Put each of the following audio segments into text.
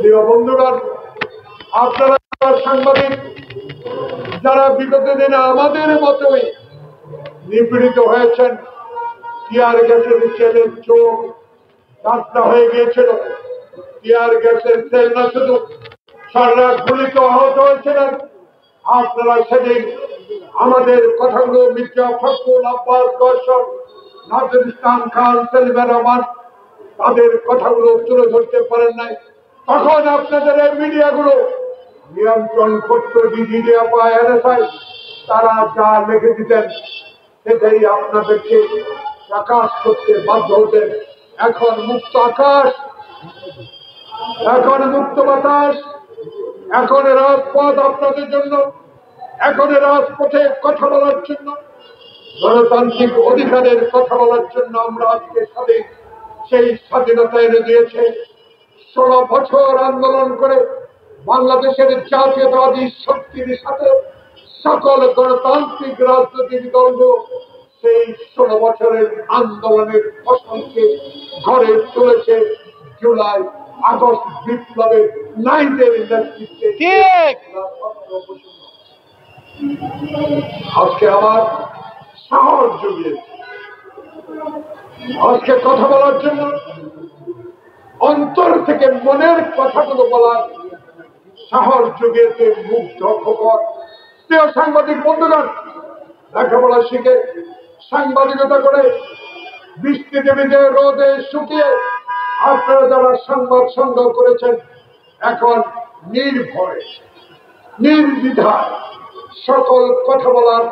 প্রিয় বন্ধুগণ, আপনারা সাংবাদিক যারা বিগত দিনে আমাদের মতোই নিপীড়িত হয়েছেন, টিয়ার গ্যাসের সেলের চোখ রাস্তা হয়ে গিয়েছিল, টিয়ার গ্যাসের সেল না শুধু সারা গুলিত আহত হয়েছিলেন, আপনারা সেদিন আমাদের কথাগুলো মির্জা ফখরুল, আব্বাস গৌসর, নাজির ইসলাম খান, সেলিমা রহমান তাদের কথাগুলো তুলে ধরতে পারেন নাই। তখন আপনাদের এই মিডিয়াগুলো নিয়ন্ত্রণ করত DGDFI, তারা যা লিখে দিতেন সেটাই আপনাদেরকে প্রকাশ করতে বাধ্য হতেন। এখন মুক্ত আকাশ, এখন মুক্ত বাতাস, এখন রাজপথ আপনাদের জন্য, এখন রাজপথে কথা বলার জন্য, গণতান্ত্রিক অধিকারের কথা বলার জন্য আমরা আজকে স্বাধীন। সেই স্বাধীনতা এনে দিয়েছে 16 বছর আন্দোলন করে বাংলাদেশের জাতীয়তাবাদী শক্তির সাথে সকল গণতান্ত্রিক রাজনৈতিক দল সেই 16 বছরের আন্দোলনের ফসলকে ঘরে তুলেছে জুলাই আগস্ট বিপ্লবের নাইটের নেতৃত্বে। আজকে আমার সাহস জুগিয়েছে, আজকে কথা বলার জন্য, অন্তর থেকে মনের কথাগুলো বলার সাহস জুগিয়েছে মুগ্ধ খবর। প্রিয় সাংবাদিক বন্ধুগণ, লেখাপড়া শিখে সাংবাদিকতা করে বৃষ্টিতে ভিজে রোদে শুকিয়ে আপনারা যারা সংবাদ সংগ্রহ করেছেন, এখন নির্ভয়ে নির্দ্বিধায় সকল কথা বলার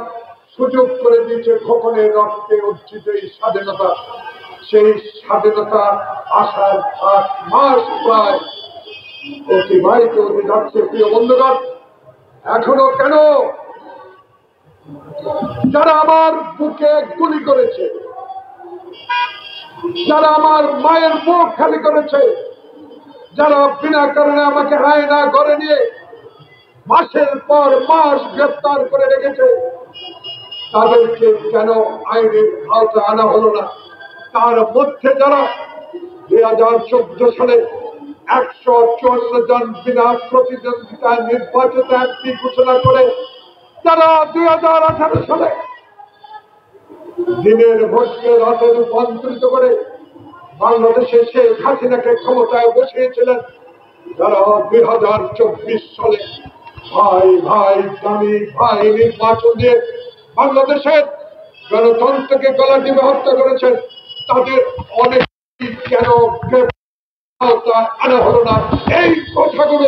সুযোগ করে দিয়েছে খোকনের রক্তে অর্জিত এই স্বাধীনতা। সেই স্বাধীনতা আসার 8 মাস প্রায় অতিবাহিত হতে যাচ্ছে। প্রিয় বন্ধুগণ, এখনো কেন যারা আমার বুকে গুলি করেছে, যারা আমার মায়ের মুখ খালি করেছে, যারা বিনা কারণে আমাকে হায়না করে নিয়ে মাসের পর মাস গ্রেফতার করে রেখেছে, তাদেরকে কেন আইনের আওতায় আনা হলো না? তার মধ্যে যারা 2014 সালে 154 জন বিনা প্রতিদ্বন্দ্বিতায় নির্বাচিত এমপি ঘোষণা করে, যারা 2018 সালে দিনের ভোটকে রাতে রূপান্তরিত করে বাংলাদেশে শেখ হাসিনাকে ক্ষমতায় বসিয়েছিলেন, যারা 2024 সালে ভাই ভাই দামি ভাই নির্বাচন দিয়ে বাংলাদেশের গণতন্ত্রকে গলা টিপে হত্যা করেছেন, তাদের অনেক কেন আনা হলো না? এই কথাগুলো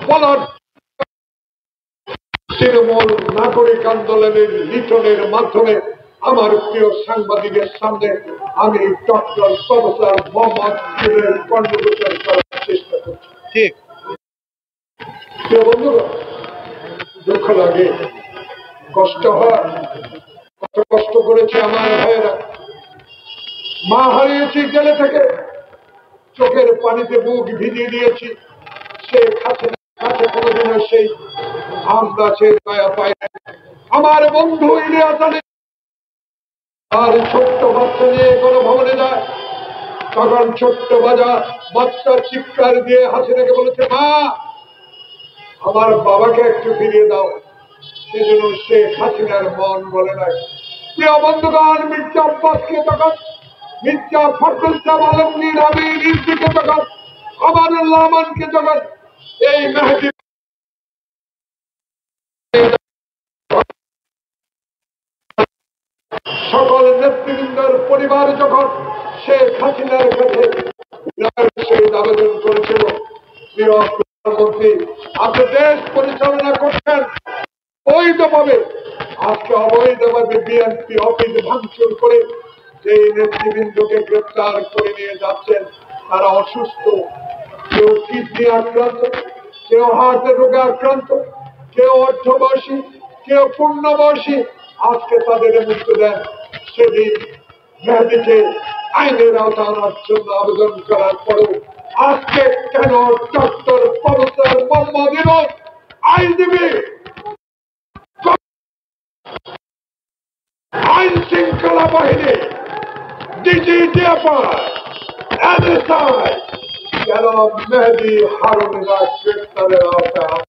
বলার তৃণমূল নাগরিক আন্দোলনের লিটনের মাধ্যমে আমার প্রিয় সাংবাদিকের সামনে আমি ডক্টর প্রফেসর মোহাম্মদ কর্মঘোষণ করার চেষ্টা করছি। ঠিক প্রিয় বন্ধুরা, দুঃখ লাগে, কষ্ট হয়, কত কষ্ট করেছে আমার ভাইয়েরা। মা হারিয়েছি জেলে থেকে, চোখের পানিতে বুক ভিজিয়ে দিয়েছি। সে কাছে কোনোদিনও সেই আমরা সে দয়া পাই না। আমার বন্ধু ইলিয়াস আলী আর ছোট্ট বাচ্চা নিয়ে কোনো ভবনে যায়, তখন ছোট্ট বাচ্চার চিৎকার দিয়ে হাসিনাকে বলেছে, মা আমার বাবাকে একটু ফিরিয়ে দাও। সেজন্য সে হাসিনার মন বলে নাই। প্রিয় বন্ধুগণ, মির্জা আব্বাসকে তখন, মির্জা ফখরুল ইসলাম আলমগীর, আমি রিজভিকে তখন, আমানুল্লাহ আমানকে যখন এই মেহেদী সকল নেতৃবৃন্দের পরিবার যখন শেখ হাসিনার কাছে সেই আবেদন করেছিল, প্রিয় প্রধানমন্ত্রী আপনি দেশ পরিচালনা করছেন বৈধভাবে, আজকে অবৈধভাবে বিএনপি অফিস ভাঙচুর করে যে নেতৃবৃন্দকে গ্রেপ্তার করে নিয়ে যাচ্ছেন, তারা অসুস্থ, কেউ কিডনি আক্রান্ত, কেউ হার্টের রোগে আক্রান্ত, কেউ অর্ধবয়সী, কেউ পূর্ণবয়সী, আজকে তাদের মুক্তি দেন। সেদিন মেহেদীকে আইনের আওতায় আনার জন্য আবেদন করার পরেও আজকে কেন ডক্টর প্রফেসর মোহাম্মদ ইউনূস আইনজীবী, আইন শৃঙ্খলা বাহিনী, DGDFI, NSI কেন জনাব মেহেদী হারুনিরা গ্রেপ্তারের আওতায়